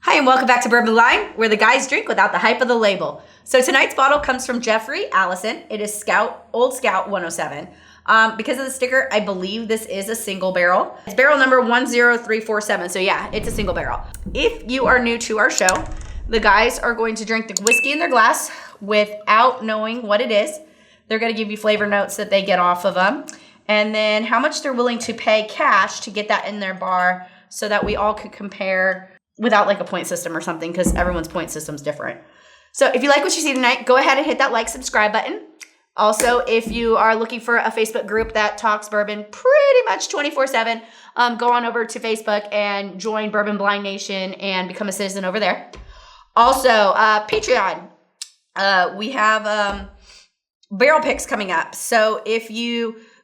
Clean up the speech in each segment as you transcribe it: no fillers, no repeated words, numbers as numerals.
Hi, and welcome back to Bourbon Line, where the guys drink without the hype of the label. So tonight's bottle comes from Jeffrey Allison. It is Old Scout 107. Because of the sticker, I believe this is a single barrel. It's barrel number 10347. So yeah, it's a single barrel. If you are new to our show, the guys are going to drink the whiskey in their glass without knowing what it is. They're going to give you flavor notes that they get off of them, and then how much they're willing to pay cash to get that in their bar so that we all could compare without like a point system or something, because everyone's point system's different. So if you like what you see tonight, go ahead and hit that like, subscribe button. Also, if you are looking for a Facebook group that talks bourbon pretty much 24/7, go on over to Facebook and join Bourbon Blind Nation and become a citizen over there. Also, Patreon. We have barrel picks coming up. So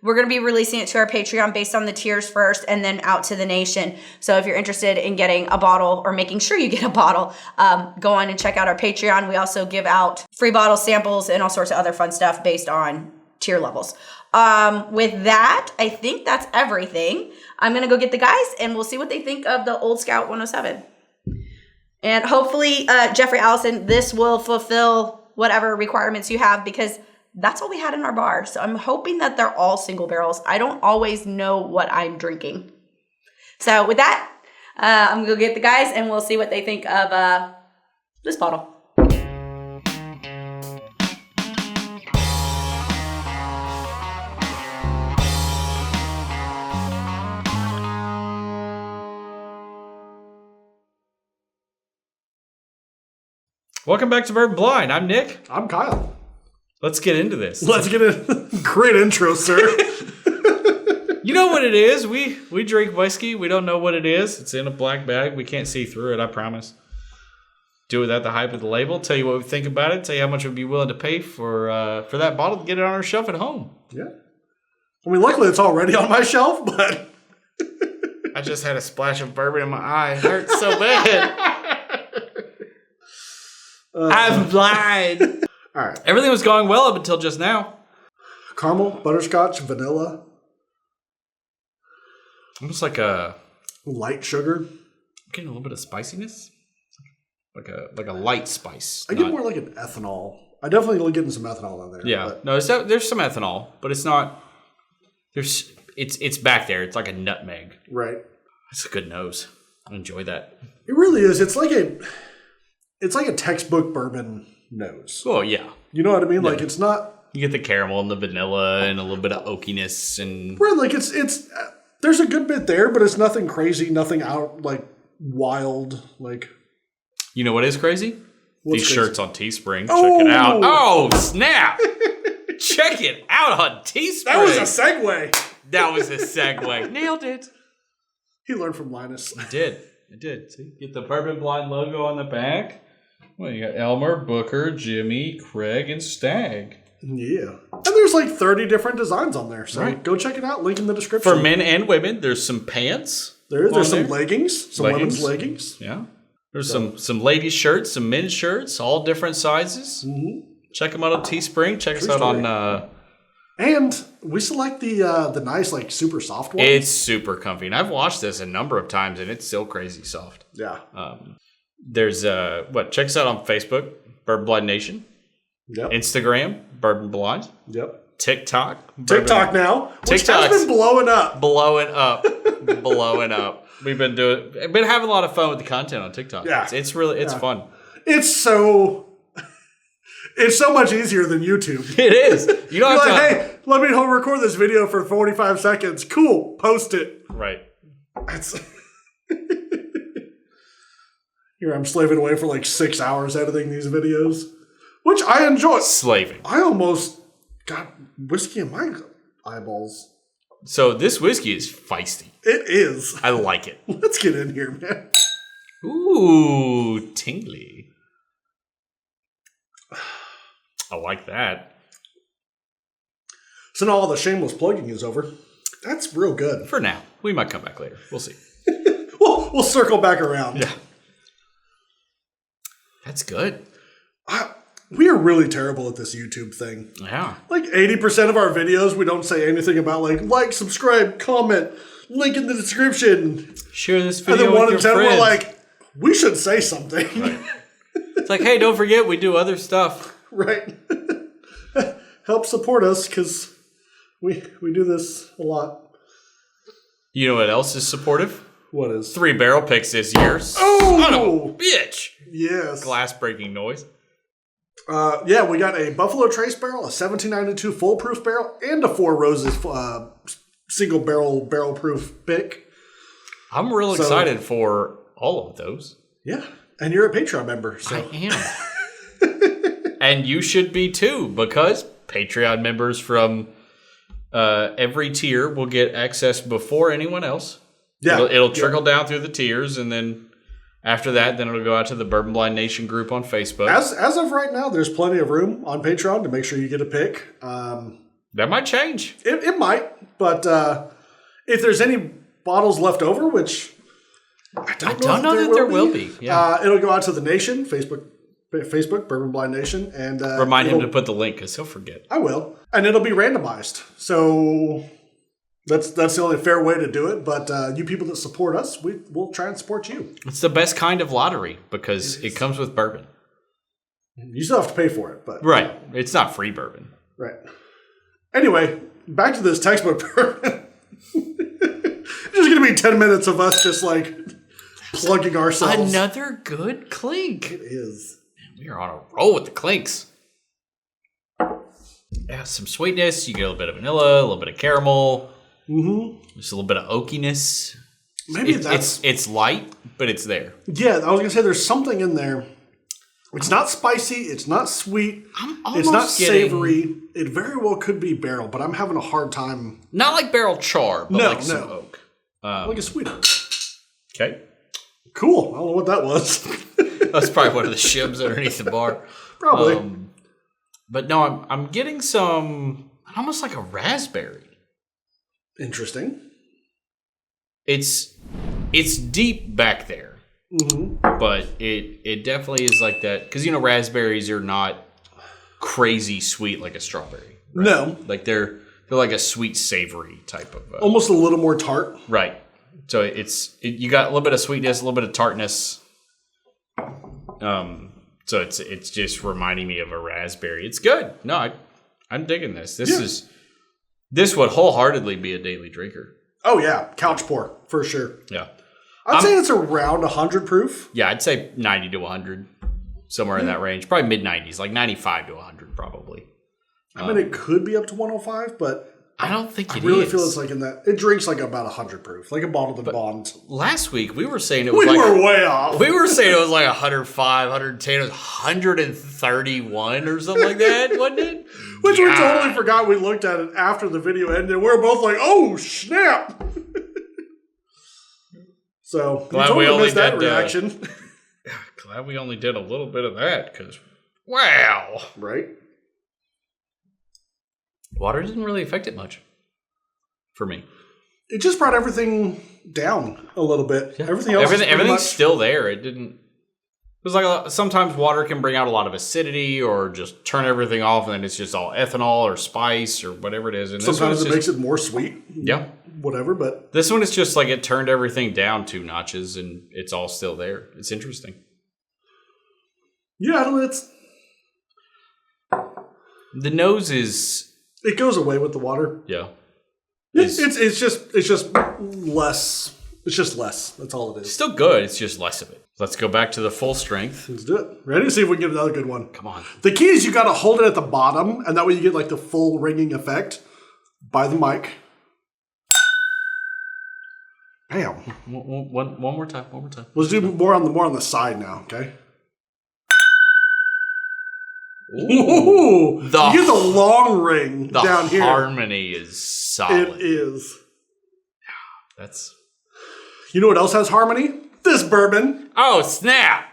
we're going to be releasing it to our Patreon based on the tiers first and then out to the nation. So if you're interested in getting a bottle or making sure you get a bottle, go on and check out our Patreon. We also give out free bottle samples and all sorts of other fun stuff based on tier levels. With that, I think that's everything. I'm going to go get the guys and we'll see what they think of the Old Scout 107. And hopefully, Jeffrey Allison, this will fulfill whatever requirements you have, because that's what we had in our bar. So I'm hoping that they're all single barrels. I don't always know what I'm drinking. So with that, I'm going to go get the guys and we'll see what they think of this bottle. Welcome back to Bourbon Blind. I'm Nick. I'm Kyle. Let's get into this. Let's get it. Great intro, sir. You know what it is? We drink whiskey. We don't know what it is. It's in a black bag. We can't see through it, I promise. Do it without the hype of the label. Tell you what we think about it. Tell you how much we'd be willing to pay for that bottle to get it on our shelf at home. Yeah. I mean, luckily it's already on my shelf, but... I just had a splash of bourbon in my eye. It hurts so bad. I'm blind. All right. Everything was going well up until just now. Caramel, butterscotch, vanilla. Almost like a light sugar. Getting a little bit of spiciness. Like a light spice. I get more like an ethanol. I definitely getting some ethanol in there. Yeah. But. No, there's some ethanol, but it's not. It's back there. It's like a nutmeg. Right. It's a good nose. I enjoy that. It really is. It's like a textbook bourbon nose. Oh yeah. You know what I mean? Yeah. Like it's not. You get the caramel and the vanilla and a little bit of oakiness and. Right. Like it's there's a good bit there, but it's nothing crazy. Nothing out like wild. Like. You know what is crazy? What's These crazy? shirts on Teespring. Check it out. Oh, snap. Check it out on Teespring. That was a segue. That was a segue. Nailed it. He learned from Linus. I did. See? Get the Bourbon Blind logo on the back. Well, you got Elmer, Booker, Jimmy, Craig, and Stag. Yeah. And there's like 30 different designs on there. So right. Go check it out. Link in the description. For men and women, there's some pants. There's some leggings. Some women's leggings. Yeah. There's some ladies' shirts, some men's shirts, all different sizes. Mm-hmm. Check them out on Teespring. Check us out on... and we select the nice, like, super soft ones. It's super comfy. And I've washed this a number of times, and it's still crazy soft. Yeah. There's, check us out on Facebook, Bourbon Blind Nation. Yep. Instagram, Bourbon Blind. Yep. TikTok. TikTok now. Which TikTok's has been blowing up. Blowing up. We've been having a lot of fun with the content on TikTok. Yeah. It's really fun. It's so much easier than YouTube. It is. You don't have to. Hey, let me record this video for 45 seconds. Cool. Post it. Right. Here I'm slaving away for like 6 hours editing these videos, which I enjoy. Slaving. I almost got whiskey in my eyeballs. So this whiskey is feisty. It is. I like it. Let's get in here, man. Ooh, tingly. I like that. So now all the shameless plugging is over. That's real good. For now. We might come back later. We'll see. We'll circle back around. Yeah. That's good. We are really terrible at this YouTube thing. Yeah. Like 80% of our videos, we don't say anything about like, subscribe, comment, link in the description. Share this video and then with 1 your in 10, friends. we're like, we should say something. Right. It's like, hey, don't forget we do other stuff. Right. Help support us because we do this a lot. You know what else is supportive? What is? 3 barrel picks this year. Oh! Son of a bitch! Yes. Glass breaking noise. Yeah, we got a Buffalo Trace barrel, a 1792 full proof barrel, and a 4 Roses single barrel proof pick. I'm real excited for all of those. Yeah, and you're a Patreon member. So. I am. And you should be too, because Patreon members from every tier will get access before anyone else. Yeah, it'll trickle down through the tiers, and then after that, then it'll go out to the Bourbon Blind Nation group on Facebook. As of right now, there's plenty of room on Patreon to make sure you get a pick. That might change. It might, but if there's any bottles left over, which I don't know that there will be. Yeah. It'll go out to the nation, Facebook, Bourbon Blind Nation, and remind him to put the link because he'll forget. I will, and it'll be randomized. So that's the only fair way to do it. But you people that support us, we'll try and support you. It's the best kind of lottery because it comes with bourbon. You still have to pay for it, but right, it's not free bourbon. Right. Anyway, back to this textbook bourbon. It's just gonna be 10 minutes of us just like plugging ourselves. Another good clink. It is. We are on a roll with the clinks. Yeah, some sweetness. You get a little bit of vanilla, a little bit of caramel. Mm-hmm. Just a little bit of oakiness. Maybe it's light, but it's there. Yeah, I was gonna say there's something in there. It's not spicy. It's not sweet. It's not savory. It very well could be barrel, but I'm having a hard time. Not like barrel char, but some oak. Like a sweeter. Okay. Cool. I don't know what that was. That's probably one of the shims underneath the bar. Probably. But no, I'm getting some almost like a raspberry. Interesting. It's deep back there, but it definitely is like that because raspberries are not crazy sweet like a strawberry. Right? No, like they're like a sweet savory type of almost a little more tart. Right. So you got a little bit of sweetness, a little bit of tartness. So it's just reminding me of a raspberry. It's good. No, I'm digging this. This would wholeheartedly be a daily drinker. Oh yeah, couch pour for sure. Yeah, I'd say it's around 100 proof. Yeah, I'd say 90 to 100, somewhere in that range. Probably mid 90s, like 95 to 100, probably. I mean, it could be up to 105, but I don't think it is. I really feel it's like in that. It drinks like about 100 proof, like a bottle of Bond. Last week we were saying it was we were way off. We were saying it was like 105, 110, it was 131 or something like that, wasn't it? Which we totally forgot. We looked at it after the video ended. We were both like, "Oh snap!" So glad we only missed that reaction. Glad we only did a little bit of that because, wow, right? Water didn't really affect it much for me. It just brought everything down a little bit. Yeah. Everything's still there. It didn't. It was like sometimes water can bring out a lot of acidity or just turn everything off, and then it's just all ethanol or spice or whatever it is. And sometimes it makes it more sweet. Yeah, whatever. But this one is just like it turned everything down 2 notches, and it's all still there. It's interesting. Yeah, I don't know. The nose is. It goes away with the water. Yeah. It's just less. It's just less. That's all it is. Still good. It's just less of it. Let's go back to the full strength. Let's do it. Ready to see if we can get another good one. Come on. The key is you got to hold it at the bottom, and that way you get like the full ringing effect by the mic. Bam. One more time. One more time. Let's do more on the side now. Okay. Ooh, you get the long ring down here. The harmony is solid. It is. That's. You know what else has harmony? This bourbon. Oh snap!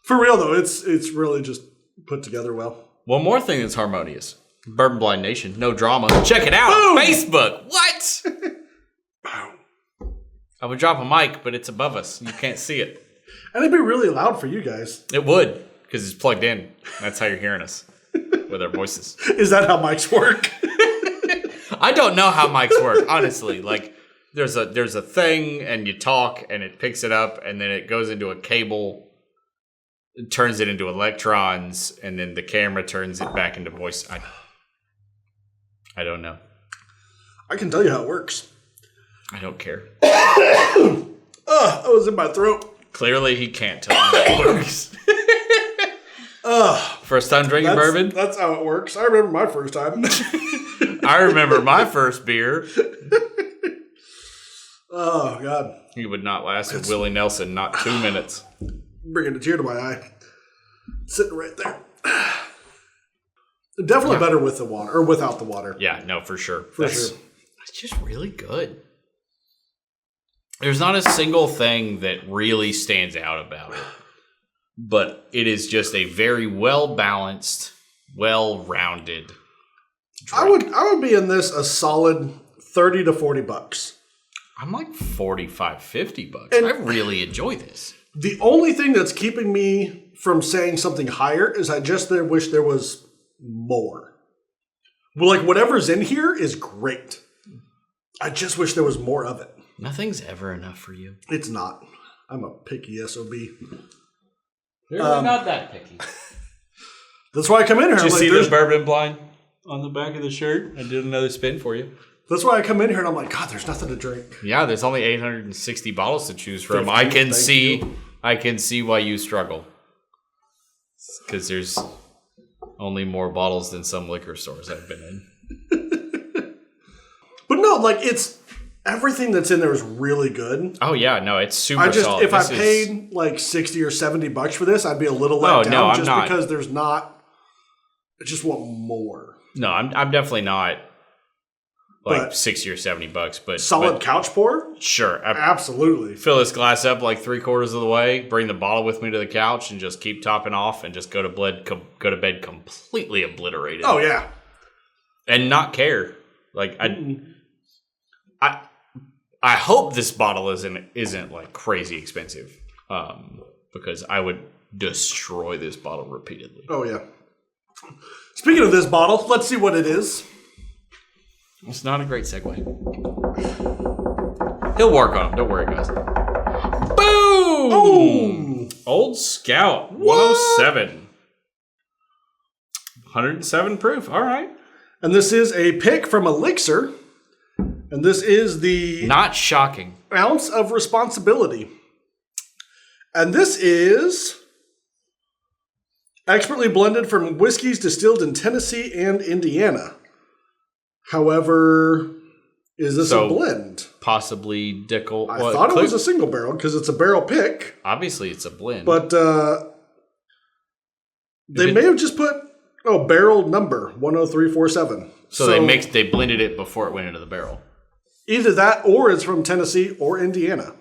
For real though, it's really just put together well. One more thing that's harmonious: Bourbon Blind Nation, no drama. Check it out. Boom! Facebook. What? I would drop a mic, but it's above us. You can't see it. And it'd be really loud for you guys. It would, because it's plugged in. That's how you're hearing us with our voices. Is that how mics work? I don't know how mics work, honestly. Like, there's a thing, and you talk, and it picks it up, and then it goes into a cable, it turns it into electrons, and then the camera turns it back into voice. I don't know. I can tell you how it works. I don't care. That was in my throat. Clearly, he can't tell me how it works. First time drinking bourbon? That's how it works. I remember my first time. I remember my first beer. Oh, God. He would not last with Willie Nelson, not 2 minutes. Bringing a tear to my eye. Sitting right there. Definitely better with the water, or without the water. Yeah, no, for sure. For sure. It's just really good. There's not a single thing that really stands out about it. But it is just a very well-balanced, well-rounded drink. I would be in this a solid $30 to $40. I'm like $45, $50. And I really enjoy this. The only thing that's keeping me from saying something higher is I just wish there was more. Well, like whatever's in here is great. I just wish there was more of it. Nothing's ever enough for you. It's not. I'm a picky SOB. You're not that picky. That's why I come in here. Did you see the bourbon blind on the back of the shirt? I did another spin for you. That's why I come in here and I'm like, God, there's nothing to drink. Yeah, there's only 860 bottles to choose from. I can see why you struggle. Because there's only more bottles than some liquor stores I've been in. But no, like it's everything that's in there is really good. Oh yeah, no, it's super solid. If I paid like $60 or $70 for this, I'd be a little let down because there's not. I just want more. No, I'm definitely not like $60 or $70, but solid couch pour. Sure, absolutely. Fill this glass up like 3/4 of the way. Bring the bottle with me to the couch and just keep topping off and just go to bed completely obliterated. Oh yeah, and not care. Like I hope this bottle isn't like crazy expensive, because I would destroy this bottle repeatedly. Oh yeah. Speaking of this bottle, let's see what it is. It's not a great segue. He'll work on it. Don't worry, guys. Boom! Oh! Old Scout 107. 107 proof. All right. And this is a pick from ELIXIR. And this is the... Not shocking. Ounce of Responsibility. And this is... expertly blended from whiskeys distilled in Tennessee and Indiana. However, is this a blend? Possibly Dickel. I thought it was a single barrel because it's a barrel pick. Obviously, it's a blend. But they may have just put barrel number 10347. So they blended it before it went into the barrel. Either that, or it's from Tennessee or Indiana.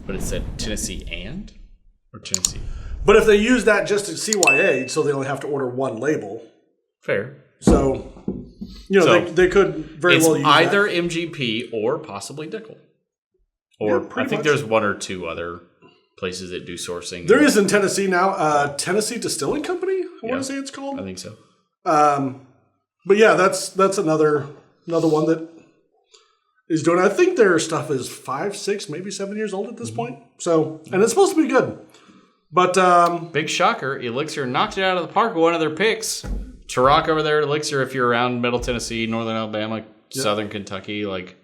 But it said Tennessee or Tennessee. But if they use that just to CYA, so they only have to order one label. Fair. So, they could very well use either that. MGP or possibly Dickel. Or I think there's one or two other places that do sourcing. There is in Tennessee now. Tennessee Distilling Company, I want to say it's called. I think so. But yeah, that's another one that is doing. I think their stuff is 5, 6, maybe 7 years old at this point. So, and it's supposed to be good. But big shocker, ELIXIR knocked it out of the park with one of their picks. To rock over there at ELIXIR if you're around Middle Tennessee, Northern Alabama, Southern Kentucky, to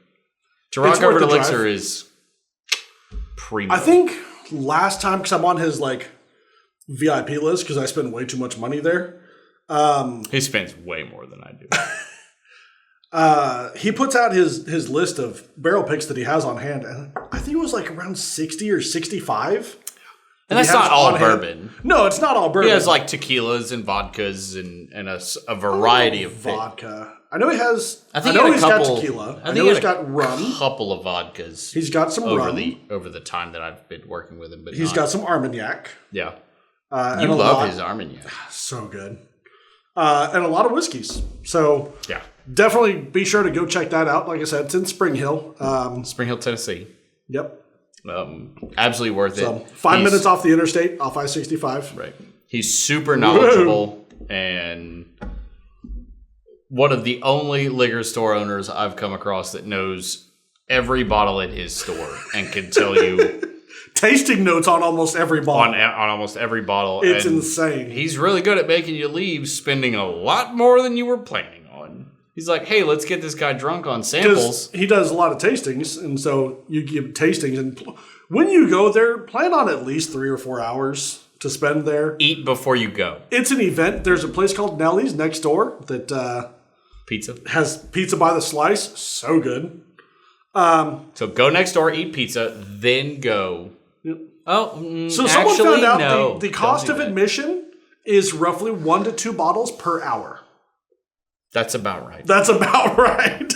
rock over to ELIXIR is primo. I think last time, because I'm on his VIP list because I spend way too much money there. He spends way more than I do. He puts out his list of barrel picks that he has on hand, and I think it was around 60 or 65. And that's not all bourbon. No, it's not all bourbon. He has tequilas and vodkas and a variety of vodka. I know he has. I think he's got tequila. I know he's got rum. A couple of vodkas. He's got some rum over the time that I've been working with him. But he's got some Armagnac. Yeah, you love his Armagnac. So good. And a lot of whiskeys. So yeah, definitely be sure to go check that out. Like I said, it's in Spring Hill. Spring Hill, Tennessee. Yep. Absolutely worth it. So 5 minutes off the interstate, off I-65. Right. He's super knowledgeable and one of the only liquor store owners I've come across that knows every bottle at his store and can tell you tasting notes on almost every bottle. On almost every bottle. It's and insane. He's really good at making you leave spending a lot more than you were planning on. He's like, hey, let's get this guy drunk on samples. He does a lot of tastings, and so you give tastings. And when you go there, plan on at least 3 or 4 hours to spend there. Eat before you go. It's an event. There's a place called Nellie's next door that Pizza. has pizza by the slice. So good. So go next door, eat pizza, then go. Yep. Oh, So someone actually, found out no, the cost don't of do that. admission is roughly 1 to 2 bottles per hour. That's about right. That's about right.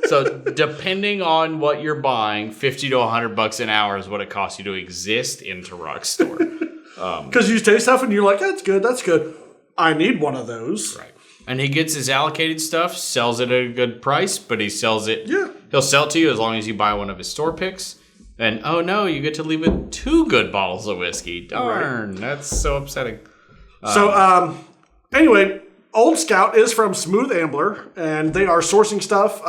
So depending on what you're buying, $50 to $100 an hour is what it costs you to exist in Turok's store. Because you taste stuff and you're like, that's good, that's good. I need one of those. Right. And he gets his allocated stuff, sells it at a good price, but he sells it. Yeah. He'll sell it to you as long as you buy one of his store picks. And oh no, you get to leave with 2 good bottles of whiskey. Darn, that's so upsetting. Anyway, Old Scout is from Smooth Ambler, and they are sourcing stuff.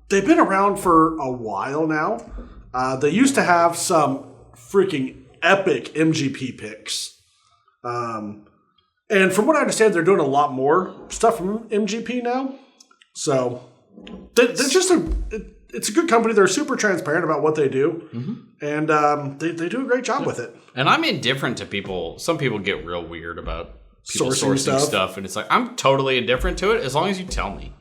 They've been around for a while now. They used to have some freaking epic MGP picks. And from what I understand, they're doing a lot more stuff from MGP now. So they're just it's a good company. They're super transparent about what they do. And they do a great job with it. And I'm indifferent to people. Some people get real weird about people sourcing stuff. And it's like, I'm totally indifferent to it as long as you tell me.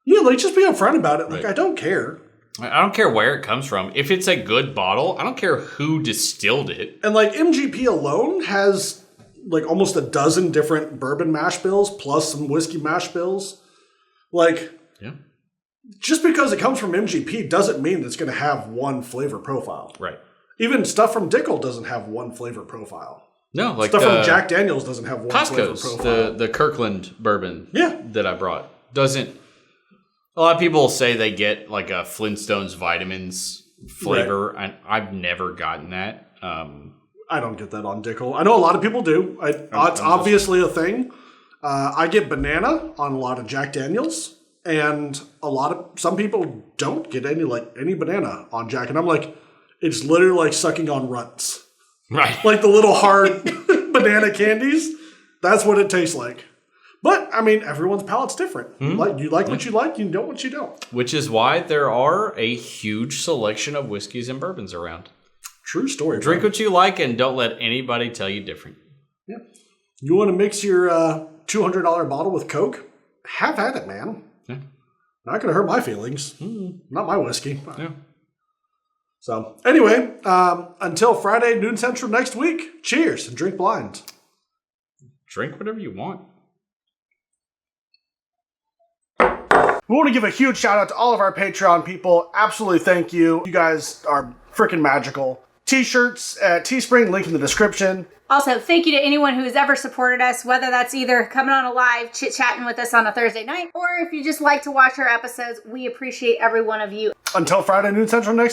Yeah, like just be upfront about it. Like, I don't care. I don't care where it comes from. If it's a good bottle, I don't care who distilled it. And like MGP alone has like almost a dozen different bourbon mash bills plus some whiskey mash bills. Like, yeah. Just because it comes from MGP doesn't mean it's going to have one flavor profile. Right. Even stuff from Dickel doesn't have one flavor profile. No, like stuff from Jack Daniels doesn't have one flavor Costco's, profile. the Kirkland bourbon Yeah. that I brought doesn't. A lot of people say they get like a Flintstones vitamins flavor, and I've never gotten that. I don't get that on Dickel. I know a lot of people do. It's obviously a thing. I get banana on a lot of Jack Daniels, and some people don't get any banana on Jack, and I'm like, it's literally like sucking on runts. Right. Like the little hard banana candies. That's what it tastes like. But, I mean, everyone's palate's different. You like what you like, you don't what you don't. Which is why there are a huge selection of whiskeys and bourbons around. True story. Drink what you like and don't let anybody tell you different. Yeah. You want to mix your $200 bottle with Coke? Have at it, man. Yeah. Not going to hurt my feelings. Not my whiskey. Yeah. So, anyway, until Friday, noon central next week, cheers and drink blind. Drink whatever you want. We want to give a huge shout out to all of our Patreon people. Absolutely thank you. You guys are freaking magical. T-shirts at Teespring, link in the description. Also, thank you to anyone who has ever supported us, whether that's either coming on a live, chit-chatting with us on a Thursday night, or if you just like to watch our episodes, we appreciate every one of you. Until Friday, noon central next